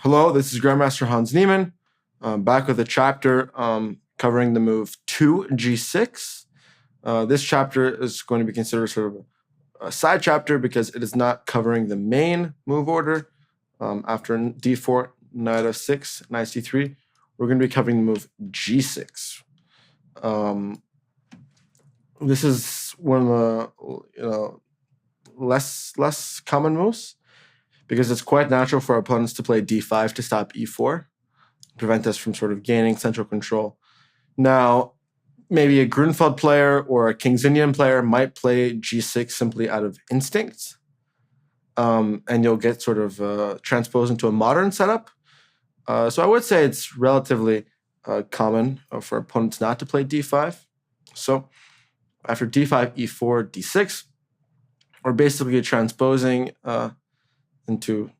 Hello, this is Grandmaster Hans Niemann, back with a chapter covering the move 2g6. This chapter is going to be considered sort of a side chapter because it is not covering the main move order. After d4, knight f6, knight c3, we're going to be covering the move g6. This is one of the less common moves, because it's quite natural for our opponents to play d5 to stop e4, prevent us from sort of gaining central control. Now, maybe a Grunfeld player or a King's Indian player might play g6 simply out of instinct, and you'll get sort of transposed into a modern setup. So I would say it's relatively common for opponents not to play d5. So after d5, e4, d6, we're basically transposing into,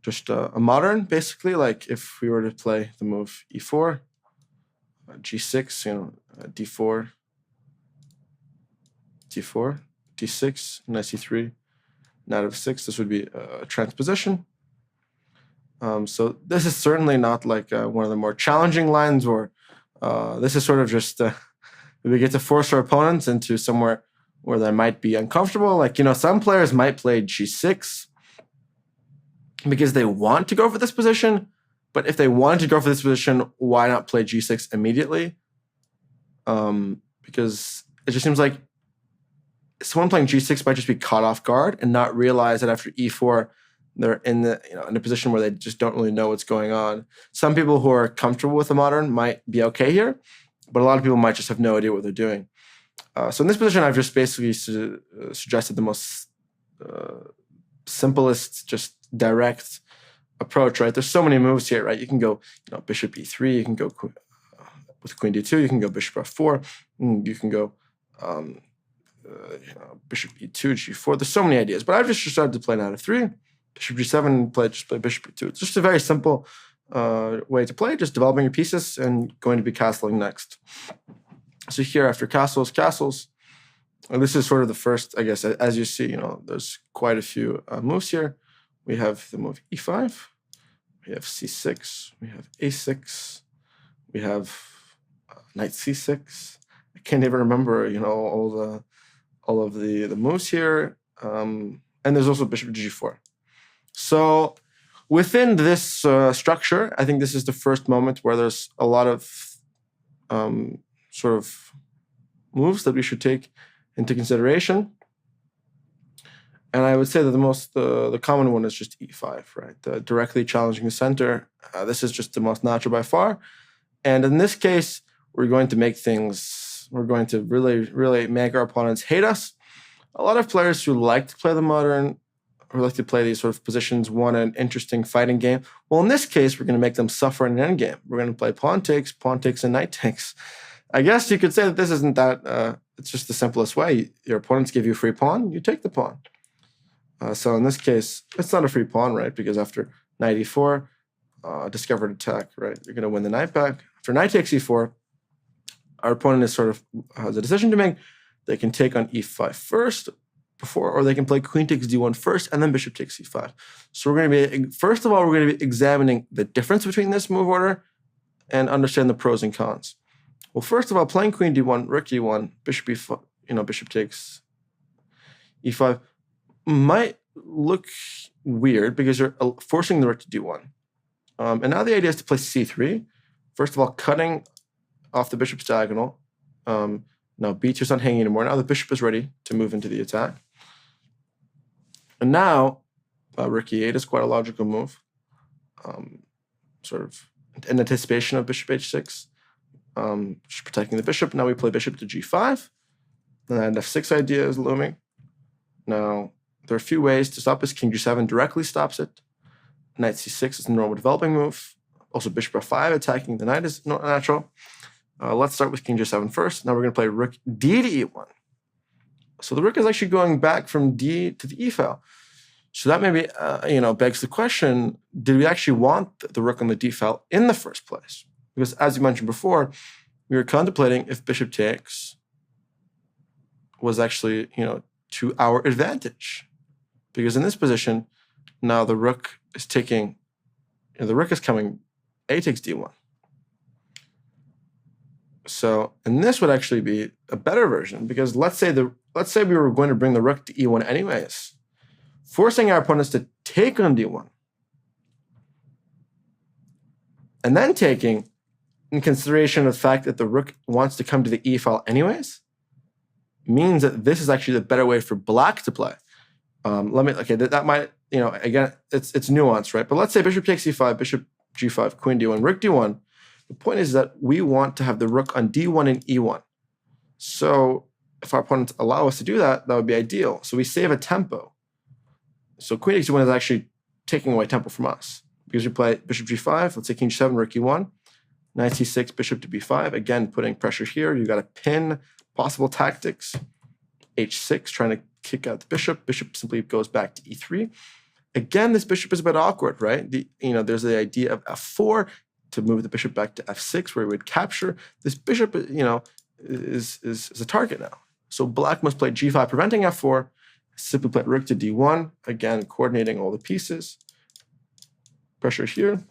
just a modern, basically. Like if we were to play the move e4, g6, d4, d4, d6, knight c3, knight f6. This would be a transposition. So this is certainly not like one of the more challenging lines, or this is sort of just we get to force our opponents into somewhere where they might be uncomfortable. Like, some players might play g6 because they want to go for this position. But if they want to go for this position, why not play g6 immediately? Because it just seems like someone playing g6 might just be caught off guard and not realize that after e4, they're in a position where they just don't really know what's going on. Some people who are comfortable with the modern might be okay here, but a lot of people might just have no idea what they're doing. So in this position, I've just basically suggested the most simplest, just direct approach, right? There's so many moves here, right? You can go, bishop e3. You can go with queen d2. You can go bishop f4. You can go bishop e2, g4. There's so many ideas, but I've just decided to play knight f3, bishop g7, just play bishop e2. It's just a very simple way to play, just developing your pieces and going to be castling next. So here, after castles, and this is sort of the first, I guess, as you see, there's quite a few moves here. We have the move e5, we have c6, we have a6, we have knight c6. I can't even remember, all of the moves here. And there's also bishop g4. So within this structure, I think this is the first moment where there's a lot of sort of moves that we should take into consideration. And I would say that the common one is just e5, right? Directly challenging the center. This is just the most natural by far. And in this case, we're going to really, really make our opponents hate us. A lot of players who like to play the modern, who like to play these sort of positions, want an interesting fighting game. Well, in this case, we're going to make them suffer in an endgame. We're going to play pawn takes, and knight takes. I guess you could say that this isn't that, it's just the simplest way. Your opponents give you a free pawn, you take the pawn. So in this case, it's not a free pawn, right? Because after knight e4, discovered attack, right? You're going to win the knight back. After knight takes e4, our opponent is sort of has a decision to make. They can take on e5 first, or they can play queen takes d1 first, and then bishop takes c5. So we're going to be, first of all, we're going to be examining the difference between this move order and understand the pros and cons. Well, first of all, playing queen d1, rook e1, bishop e5, bishop takes e5 might look weird because you're forcing the rook to d1. And now the idea is to play c3. First of all, cutting off the bishop's diagonal. Now b2 is not hanging anymore. Now the bishop is ready to move into the attack. And now rook e8 is quite a logical move, sort of in anticipation of bishop h6. Just protecting the bishop. Now we play bishop to g5. The knight f6 idea is looming. Now, there are a few ways to stop this. King g7 directly stops it. Knight c6 is the normal developing move. Also, bishop f5 attacking the knight is not natural. Let's start with king g7 first. Now we're going to play rook d to e1. So the rook is actually going back from d to the e file. So that maybe, begs the question, did we actually want the rook on the d file in the first place? Because as you mentioned before, we were contemplating if bishop takes was actually, to our advantage. Because in this position, now the rook is taking, the rook is coming, a takes d1. So, and this would actually be a better version, because let's say we were going to bring the rook to e1 anyways, forcing our opponents to take on d1, and then taking in consideration of the fact that the rook wants to come to the e file anyways, means that this is actually the better way for black to play. That might, again, it's nuanced, right? But let's say bishop takes e5, bishop g5, queen d1, rook d1. The point is that we want to have the rook on d1 and e1. So if our opponents allow us to do that, that would be ideal. So we save a tempo. So queen h1 is actually taking away tempo from us, because we play bishop g5, let's say king g7, rook e1, knight c6, bishop to b5, again, putting pressure here. You've got to pin possible tactics. h6, trying to kick out the bishop. Bishop simply goes back to e3. Again, this bishop is a bit awkward, right? There's the idea of f4 to move the bishop back to f6, where we would capture. This bishop, is a target now. So black must play g5, preventing f4. Simply play rook to d1, again, coordinating all the pieces. Pressure here.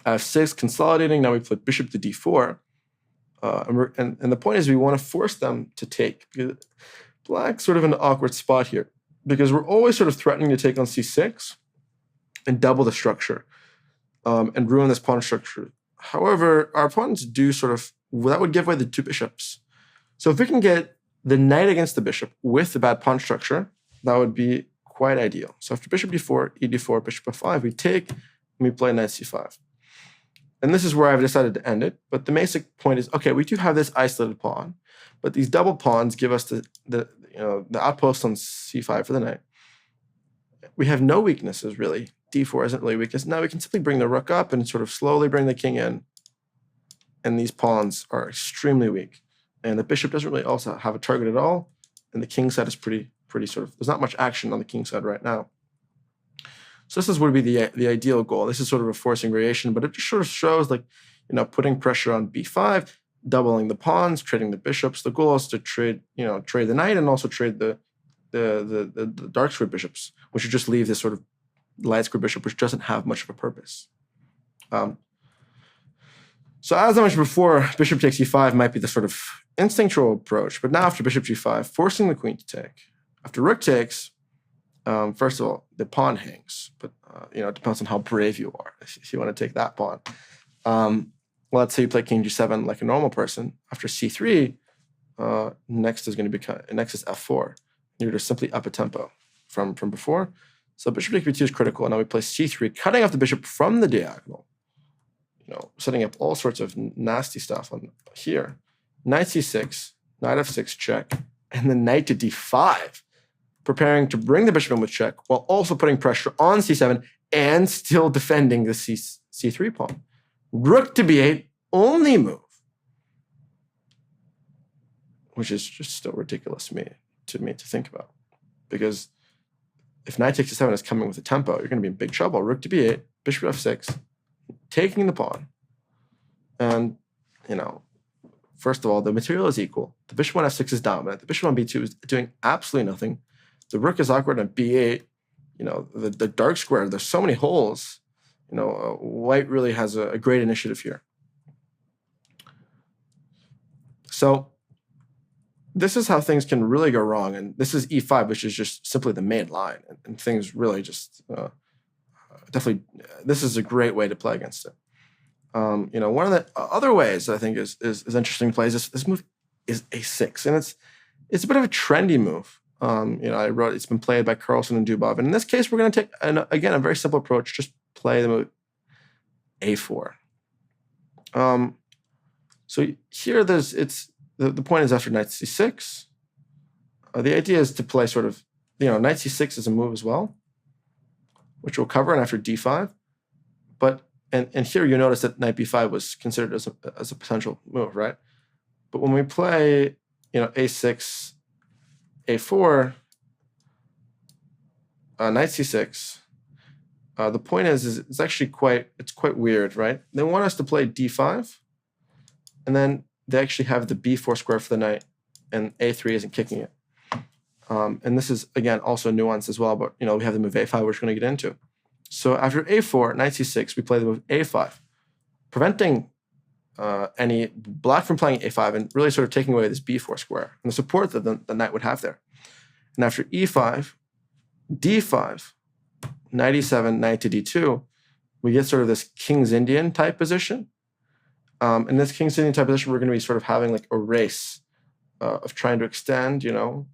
f6, consolidating. Now we play bishop to d4. And the point is we want to force them to take. Black's sort of in an awkward spot here, because we're always sort of threatening to take on c6 and double the structure and ruin this pawn structure. However, our opponents do that would give away the two bishops. So if we can get the knight against the bishop with the bad pawn structure, that would be quite ideal. So after bishop d4, e4, bishop f5, we take and we play knight c5. And this is where I've decided to end it. But the basic point is, okay, we do have this isolated pawn, but these double pawns give us the outpost on c5 for the knight. We have no weaknesses, really. d4 isn't really weakness. Now we can simply bring the rook up and sort of slowly bring the king in. And these pawns are extremely weak. And the bishop doesn't really also have a target at all. And the king side is pretty there's not much action on the king side right now. So this would be the ideal goal. This is sort of a forcing variation, but it just sort of shows putting pressure on b5, doubling the pawns, trading the bishops. The goal is to trade the knight and also trade the dark square bishops, which would just leave this sort of light square bishop, which doesn't have much of a purpose. So as I mentioned before, bishop takes e5 might be the sort of instinctual approach, but now after bishop g5, forcing the queen to take. After rook takes, first of all, the pawn hangs, but it depends on how brave you are if you want to take that pawn. Let's say you play king g7 like a normal person. After c3, next is f4. You're just simply up a tempo from before. So bishop take b2 is critical. Now we play c3, cutting off the bishop from the diagonal. Setting up all sorts of nasty stuff on here. Knight c6, knight f6 check, and then knight to d5, preparing to bring the bishop in with check while also putting pressure on c7 and still defending the c3 pawn. Rook to b8, only move, which is just still ridiculous to me to think about, because if knight takes c7 is coming with a tempo, you're going to be in big trouble. Rook to b8, bishop f6, taking the pawn, and first of all, the material is equal. The bishop on f6 is dominant. The bishop on b2 is doing absolutely nothing. The rook is awkward on b8. The dark square, there's so many holes. White really has a great initiative here. So this is how things can really go wrong. And this is e5, which is just simply the main line. And things really just definitely, this is a great way to play against it. One of the other ways I think is interesting to play is this move is a6, and it's a bit of a trendy move. I wrote it's been played by Carlsen and Jobava, and in this case we're going to take a very simple approach. Just play the move a4. So here the point is after knight c6. The idea is to play sort of knight c6 is a move as well, which we'll cover, and after d5, but. And here you notice that knight b5 was considered as a potential move, right? But when we play, a6, a4, knight c6, the point is it's actually quite weird, right? They want us to play d5, and then they actually have the b4 square for the knight, and a3 isn't kicking it. And this is, again, also nuanced as well, but we have the move a5, which we're going to get into. So after a4, knight c6, we play the move a5, preventing any black from playing a5 and really sort of taking away this b4 square and the support that the knight would have there. And after e5, d5, knight e7, knight to d2, we get sort of this King's Indian type position. In this King's Indian type position, we're going to be sort of having like a race of trying to extend, here,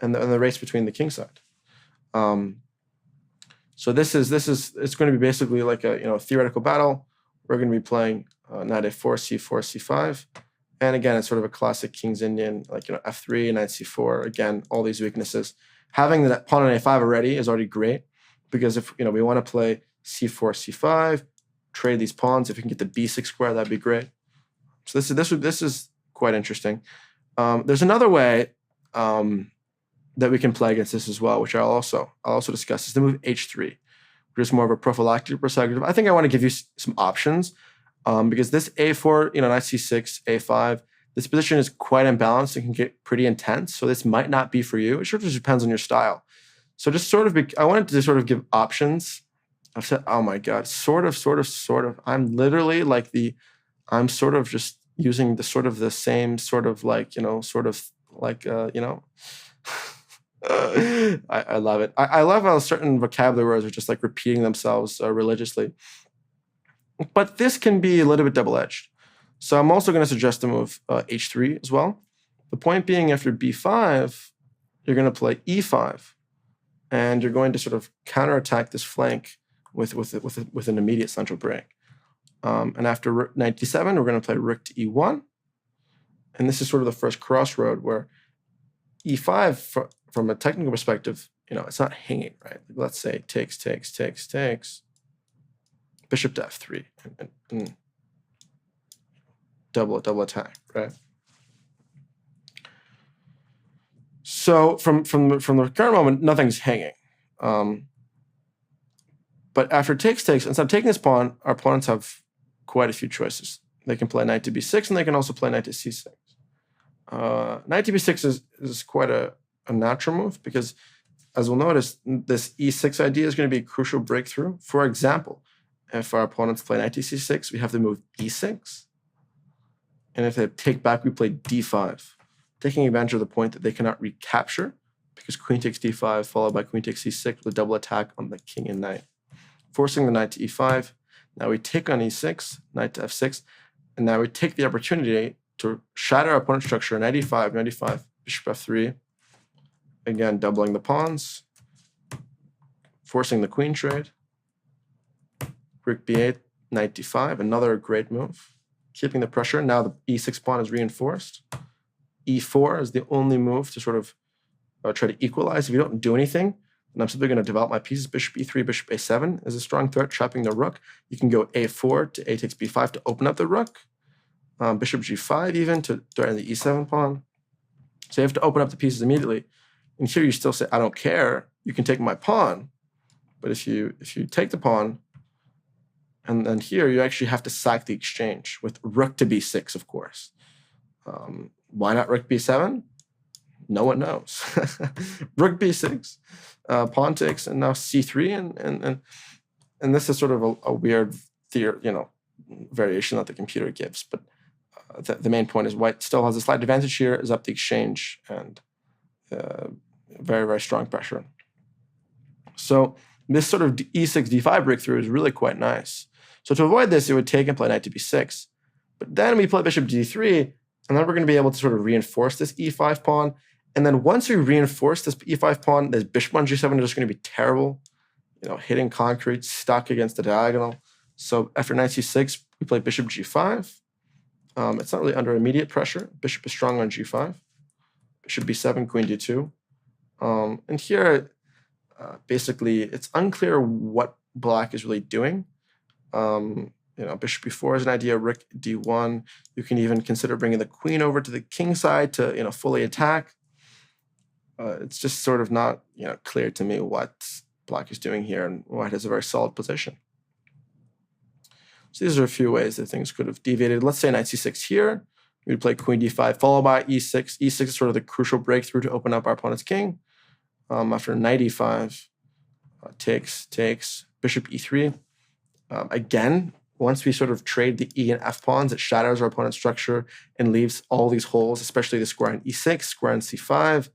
and the race between the king side. So it's going to be basically like a theoretical battle. We're going to be playing knight a4, c4, c5, and again, it's sort of a classic King's Indian, like f3, knight c4. Again, all these weaknesses. Having that pawn on a5 already is already great, because if we want to play c4, c5, trade these pawns. If you can get the b6 square, that'd be great. So this is quite interesting. There's another way that we can play against this as well, which I'll also discuss. Is the move h3, which is more of a prophylactic perspective. I think I want to give you some options because this a4, knight c6, a5. This position is quite imbalanced and can get pretty intense. So this might not be for you. It sort of just depends on your style. So just I wanted to sort of give options. I've said, oh my God, sort of. I'm literally like I'm sort of just using the same sort of like, I love it. I love how certain vocabulary words are just like repeating themselves religiously. But this can be a little bit double-edged. So I'm also going to suggest the move h3 as well. The point being, after b5, you're going to play e5, and you're going to sort of counterattack this flank with an immediate central break. And after knight d7, we're going to play rook to e1. And this is sort of the first crossroad where e5, from a technical perspective, it's not hanging, right? Let's say takes, bishop to f3, and double attack, right? So from the current moment, nothing's hanging. But after takes, instead of taking this pawn, our opponents have quite a few choices. They can play knight to b6, and they can also play knight to c6. Knight to b6 is quite a natural move, because as we'll notice, this e6 idea is going to be a crucial breakthrough. For example, if our opponents play knight to c6, we have the move e6. And if they take back, we play d5, taking advantage of the point that they cannot recapture, because queen takes d5 followed by queen takes c6 with a double attack on the king and knight, forcing the knight to e5. Now we take on e6, knight to f6, and now we take the opportunity to shatter our opponent's structure. Knight e5, bishop f3, again doubling the pawns, forcing the queen trade. Rook b8, knight d5, another great move, keeping the pressure. Now the e6 pawn is reinforced. e4 is the only move to sort of try to equalize. If you don't do anything, then I'm simply going to develop my pieces. Bishop e3, bishop a7 is a strong threat, trapping the rook. You can go a4 to a takes b5 to open up the rook. Bishop g5 even to threaten the e7 pawn. So you have to open up the pieces immediately. And here you still say, I don't care. You can take my pawn. But if you take the pawn, and then here you actually have to sack the exchange with rook to b6, of course. Why not rook b7? No one knows. Rook b6, pawn takes, and now c3, and this is sort of a weird variation that the computer gives. But the main point is white still has a slight advantage here, is up the exchange, and very, very strong pressure. So this sort of e6, d5 breakthrough is really quite nice. So to avoid this, it would take and play knight to b6. But then we play bishop d3, and then we're going to be able to sort of reinforce this e5 pawn. And then once we reinforce this e5 pawn, this bishop on g7 is just going to be terrible, hitting concrete, stuck against the diagonal. So after knight c6, we play bishop g5. It's not really under immediate pressure. Bishop is strong on g5. Bishop b7, queen d2. And here, basically, it's unclear what black is really doing. Bishop b4 is an idea, rook d1. You can even consider bringing the queen over to the king side to, fully attack. It's just sort of not, clear to me what black is doing here, and white has a very solid position. So these are a few ways that things could have deviated. Let's say knight c6 here. We'd play queen d5 followed by e6. e6 is sort of the crucial breakthrough to open up our opponent's king. After knight e5, takes, bishop e3. Again, once we sort of trade the e and f pawns, it shatters our opponent's structure and leaves all these holes, especially the square on e6, square on c5.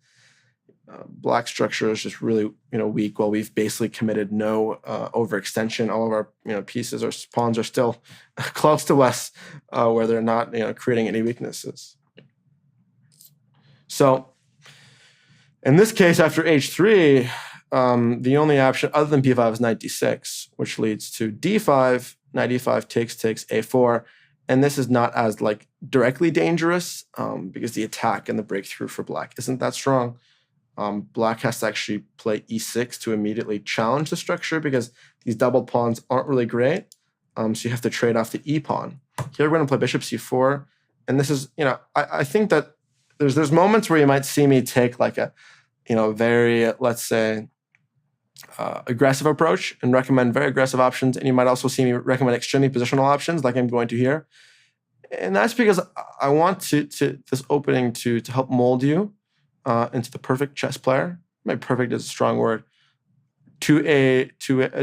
Black structure is just really weak, while we've basically committed no overextension. All of our pieces or pawns are still close to us, where they're not creating any weaknesses. So in this case, after h3, the only option other than b5 is knight d6, which leads to d5. Knight e5 takes a4, and this is not as directly dangerous because the attack and the breakthrough for black isn't that strong. Black has to actually play e6 to immediately challenge the structure because these doubled pawns aren't really great. So you have to trade off the e pawn. Here we're going to play bishop c4, and this is I think that there's moments where you might see me take a very, let's say, aggressive approach and recommend very aggressive options, and you might also see me recommend extremely positional options like I'm going to here. And that's because I want this opening to help mold you into the perfect chess player. Maybe perfect is a strong word. To a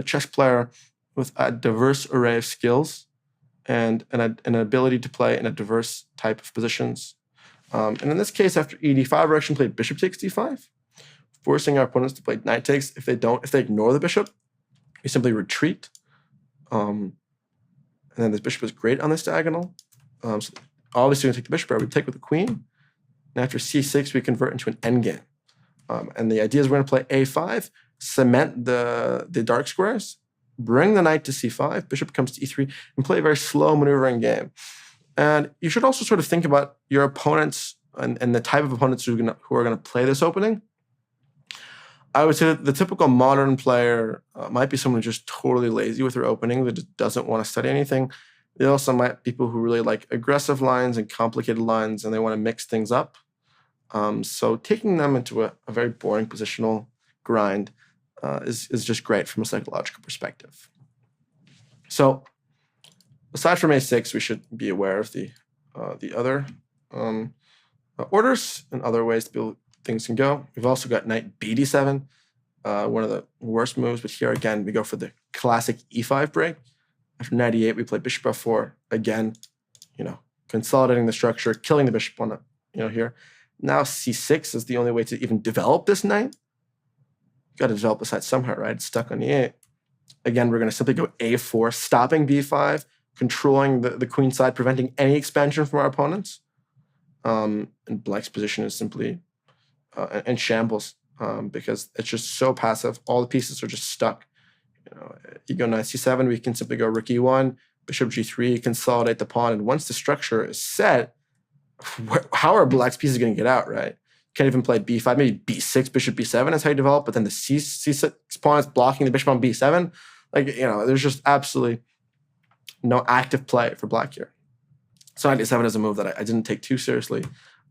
chess player with a diverse array of skills and an ability to play in a diverse type of positions. And in this case, after e5, we're actually played bishop takes d5, forcing our opponents to play knight takes. If they ignore the bishop, we simply retreat. And then this bishop is great on this diagonal. So obviously, we take the bishop, we take with the queen. And after c6, we convert into an endgame. And the idea is we're going to play a5, cement the dark squares, bring the knight to c5, bishop comes to e3, and play a very slow maneuvering game. And you should also sort of think about your opponents and the type of opponents who are going to play this opening. I would say that the typical modern player might be someone who's just totally lazy with their opening, that just doesn't want to study anything. They also might be people who really like aggressive lines and complicated lines, and they want to mix things up. So taking them into a very boring positional grind is just great from a psychological perspective. So aside from a6, we should be aware of the other orders and other ways things can go. We've also got knight bd7, one of the worst moves, but here again, we go for the classic e5 break. After knight e8, we play bishop f4, again, consolidating the structure, killing the bishop on here. Now c6 is the only way to even develop this knight. You've got to develop the side somehow, right? It's stuck on e8. Again, we're going to simply go a4, stopping b5, controlling the queen side, preventing any expansion from our opponents. And black's position is simply in shambles because it's just so passive. All the pieces are just stuck. You go knight c7, we can simply go rook e1, bishop g3, consolidate the pawn, and once the structure is set, how are black's pieces going to get out, right? Can't even play b5, maybe b6, bishop b7, that's how you develop, but then the c6 pawn is blocking the bishop on b7. There's just absolutely no active play for black here. So knight e7 is a move that I didn't take too seriously.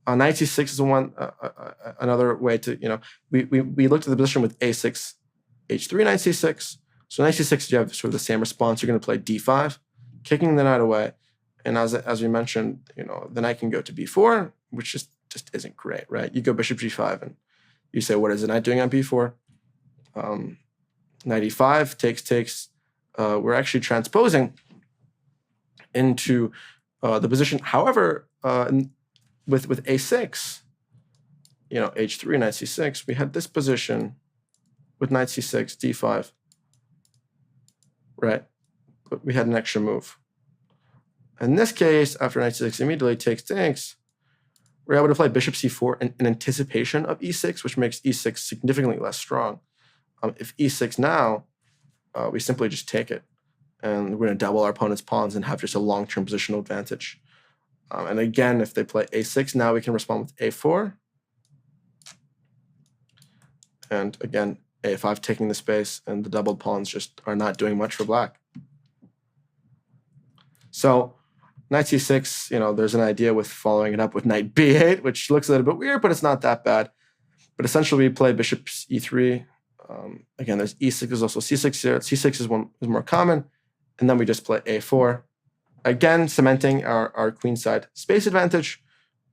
Knight c6 is another way to, we looked at the position with a6, h3, knight c6. So knight c6, you have sort of the same response. You're going to play d5, kicking the knight away. And as we mentioned, the knight can go to b4, which just isn't great, right? You go bishop g5, and you say, what is the knight doing on b4? Knight e5, takes. We're actually transposing into the position. However, with a6, h3, knight c6, we had this position with knight c6, d5, right? But we had an extra move. In this case, after knight c6 immediately takes, we're able to play bishop c4 in anticipation of e6, which makes e6 significantly less strong. If e6 now, we simply just take it, and we're going to double our opponent's pawns and have just a long-term positional advantage. And again, if they play a6, now we can respond with a4. And again, a5 taking the space, and the doubled pawns just are not doing much for black. So knight c6, there's an idea with following it up with knight b8, which looks a little bit weird, but it's not that bad. But essentially, we play bishop e3. Again, there's e6, there's also c6 here. c6 is more common. And then we just play a4. Again, cementing our queenside space advantage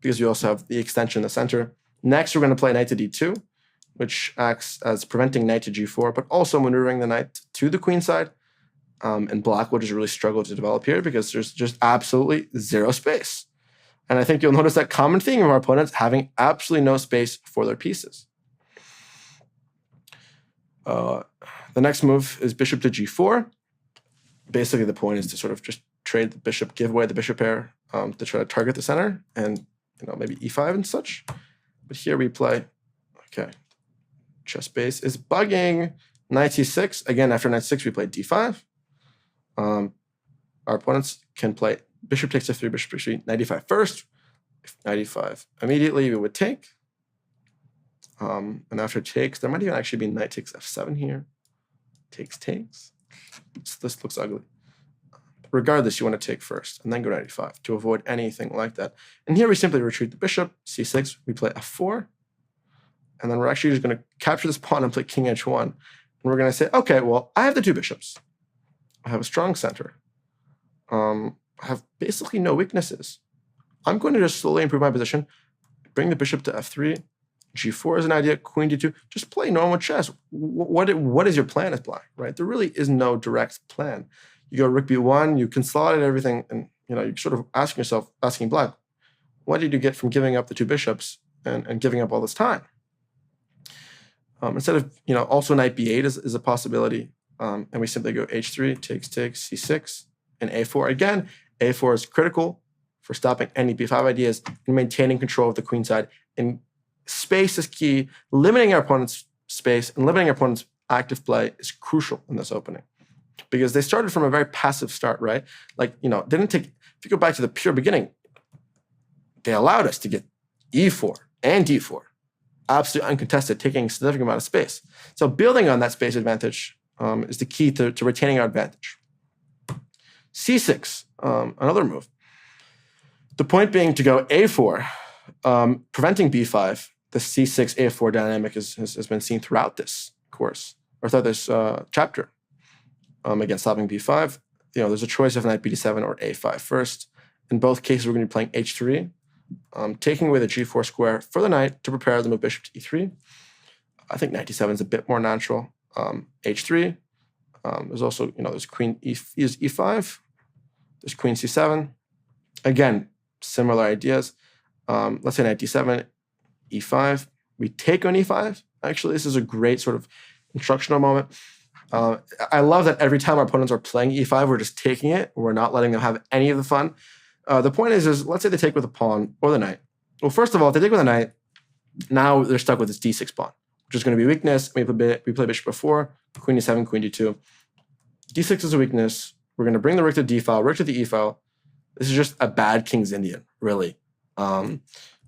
because we also have the extension in the center. Next, we're going to play knight to d2. which acts as preventing knight to g4, but also maneuvering the knight to the queen side. And black will just really struggle to develop here because there's just absolutely zero space. And I think you'll notice that common theme of our opponents having absolutely no space for their pieces. The next move is bishop to g4. Basically, the point is to sort of just trade the bishop, give away the bishop pair to try to target the center, and maybe e5 and such. But here we play, okay, chess base is bugging. Knight c6. Again, after knight 6, we play d5. Our opponents can play bishop takes f3, bishop takes 3, knight e5 first. If knight e5 immediately, we would take. And after takes, there might even actually be knight takes f7 here. Takes. So this looks ugly. Regardless, you want to take first and then go knight e5 to avoid anything like that. And here we simply retreat the bishop, c6, we play f4. And then we're actually just going to capture this pawn and play king h1. And we're going to say, okay, well, I have the two bishops. I have a strong center. I have basically no weaknesses. I'm going to just slowly improve my position, bring the bishop to f3. g4 is an idea, queen d2. Just play normal chess. What is your plan as black, right? There really is no direct plan. You go rook b1, you consolidate everything, and you're sort of asking black, what did you get from giving up the two bishops and giving up all this time? Instead of, also knight b8 is a possibility. And we simply go h3, takes, c6, and a4. Again, a4 is critical for stopping any b5 ideas and maintaining control of the queen side. And space is key. Limiting our opponent's space and limiting our opponent's active play is crucial in this opening. Because they started from a very passive start, right? Didn't take, if you go back to the pure beginning, they allowed us to get e4 and d4. Absolutely uncontested, taking a significant amount of space. So building on that space advantage is the key to retaining our advantage. c6, another move. The point being to go a4, preventing b5. The c6, a4 dynamic has been seen throughout this course, or throughout this chapter. Against stopping b5, there's a choice of knight b7 or a5 first. In both cases, we're going to be playing h3. Taking away the g4 square for the knight to prepare the move bishop to e3. I think knight d7 is a bit more natural. h3. There's also, there's queen e5. There's queen c7. Again, similar ideas. Let's say knight d7, e5. We take on e5. Actually, this is a great sort of instructional moment. I love that every time our opponents are playing e5, we're just taking it. We're not letting them have any of the fun. The point is let's say they take with a pawn or the knight. Well, first of all, if they take with a knight, now they're stuck with this d6 pawn, which is going to be weakness. We play bishop f4, queen e7, queen d2. d6 is a weakness. We're going to bring the rook to d file, rook to the e file. This is just a bad King's Indian, really.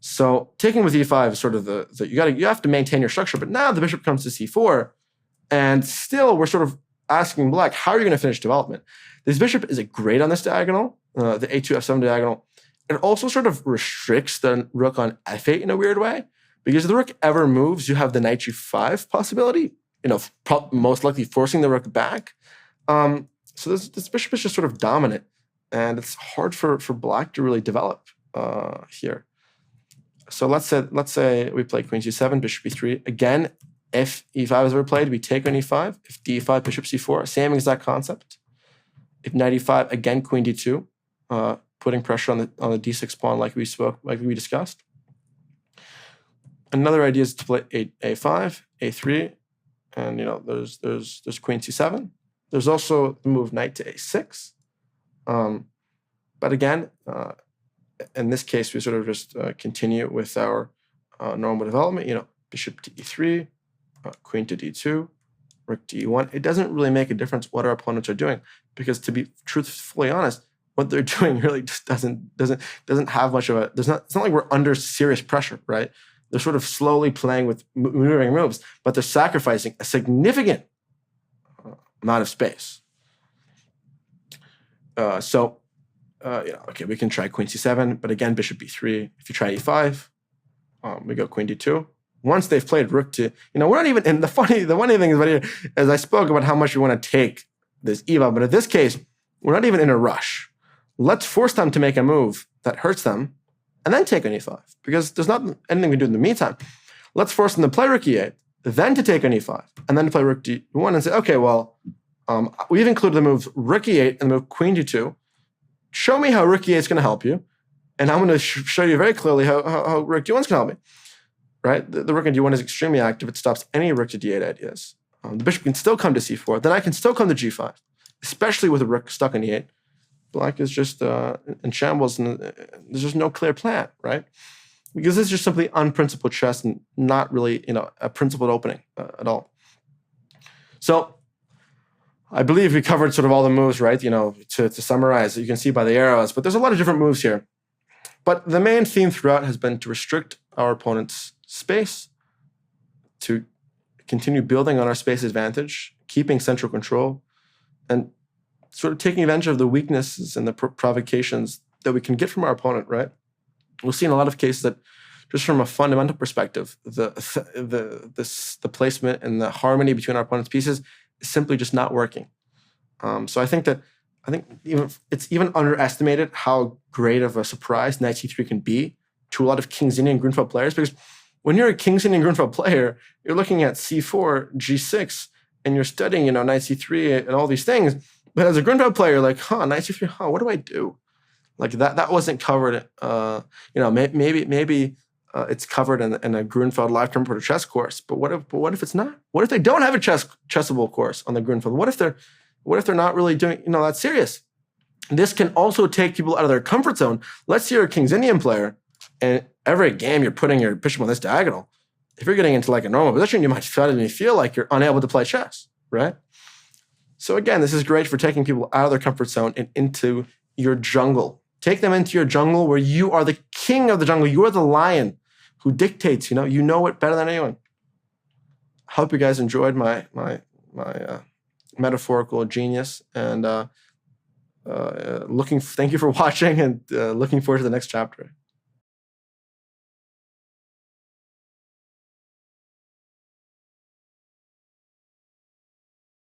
So taking with e5 is sort of you have to maintain your structure. But now the bishop comes to c4, and still we're sort of asking black, how are you going to finish development? This bishop is great on this diagonal. The a2, f7 diagonal. It also sort of restricts the rook on f8 in a weird way, because if the rook ever moves, you have the knight g5 possibility, most likely forcing the rook back. So this bishop is just sort of dominant, and it's hard for black to really develop here. So let's say we play queen c7, bishop e3. Again, if e5 is ever played, we take on e5. If d5, bishop c4, same exact concept. If knight e5, again, queen d2. Putting pressure on the d6 pawn like we discussed. Another idea is to play a5, a3, and there's queen c7. There's also the move knight to a6. But again, in this case, we sort of just continue with our normal development. Bishop to e3, queen to d2, rook to e1. It doesn't really make a difference what our opponents are doing, because to be truthfully honest, what they're doing really just doesn't have much of a. It's not like we're under serious pressure, right? They're sort of slowly playing with maneuvering moves, but they're sacrificing a significant amount of space. Okay, we can try queen c7, but again, bishop b3. If you try e5, we go queen d2. Once they've played rook to, we're not even. And the funny thing is, right here, as I spoke about how much we want to take this eval, but in this case, we're not even in a rush. Let's force them to make a move that hurts them, and then take on e5, because there's not anything we do in the meantime. Let's force them to play rook e8, then to take on e5, and then to play rook d1 and say, okay, well, we've included the moves rook e8 and the move queen d2. Show me how rook e8 is going to help you, and I'm going to show you very clearly how rook d1 is going to help me. Right? The rook on d1 is extremely active. It stops any rook to d8 ideas. The bishop can still come to c4. Then I can still come to g5, especially with a rook stuck on e8. Black is just in shambles, and there's just no clear plan, right? Because this is just simply unprincipled chess and not really, a principled opening at all. So I believe we covered sort of all the moves, right? To summarize, you can see by the arrows, but there's a lot of different moves here. But the main theme throughout has been to restrict our opponent's space, to continue building on our space advantage, keeping central control, and sort of taking advantage of the weaknesses and the provocations that we can get from our opponent, right? We'll see in a lot of cases that just from a fundamental perspective, the placement and the harmony between our opponent's pieces is simply just not working. So I think it's even underestimated how great of a surprise knight c3 can be to a lot of King's Indian Grunfeld players, because when you're a King's Indian Grunfeld player, you're looking at c4, g6, and you're studying, knight c3 and all these things. But as a Grunfeld player, you're like, knight c3, what do I do? Like that wasn't covered. Maybe it's covered in a Grunfeld lifetime reporter chess course. But what if it's not? What if they don't have a chessable course on the Grunfeld? What if they're not really doing that serious? This can also take people out of their comfort zone. Let's say you're a King's Indian player, and every game you're putting your bishop on this diagonal. If you're getting into like a normal position, you might suddenly feel like you're unable to play chess, right? So again, this is great for taking people out of their comfort zone and into your jungle. Take them into your jungle where you are the king of the jungle. You are the lion who dictates. You know it better than anyone. I hope you guys enjoyed my metaphorical genius, and thank you for watching, and looking forward to the next chapter.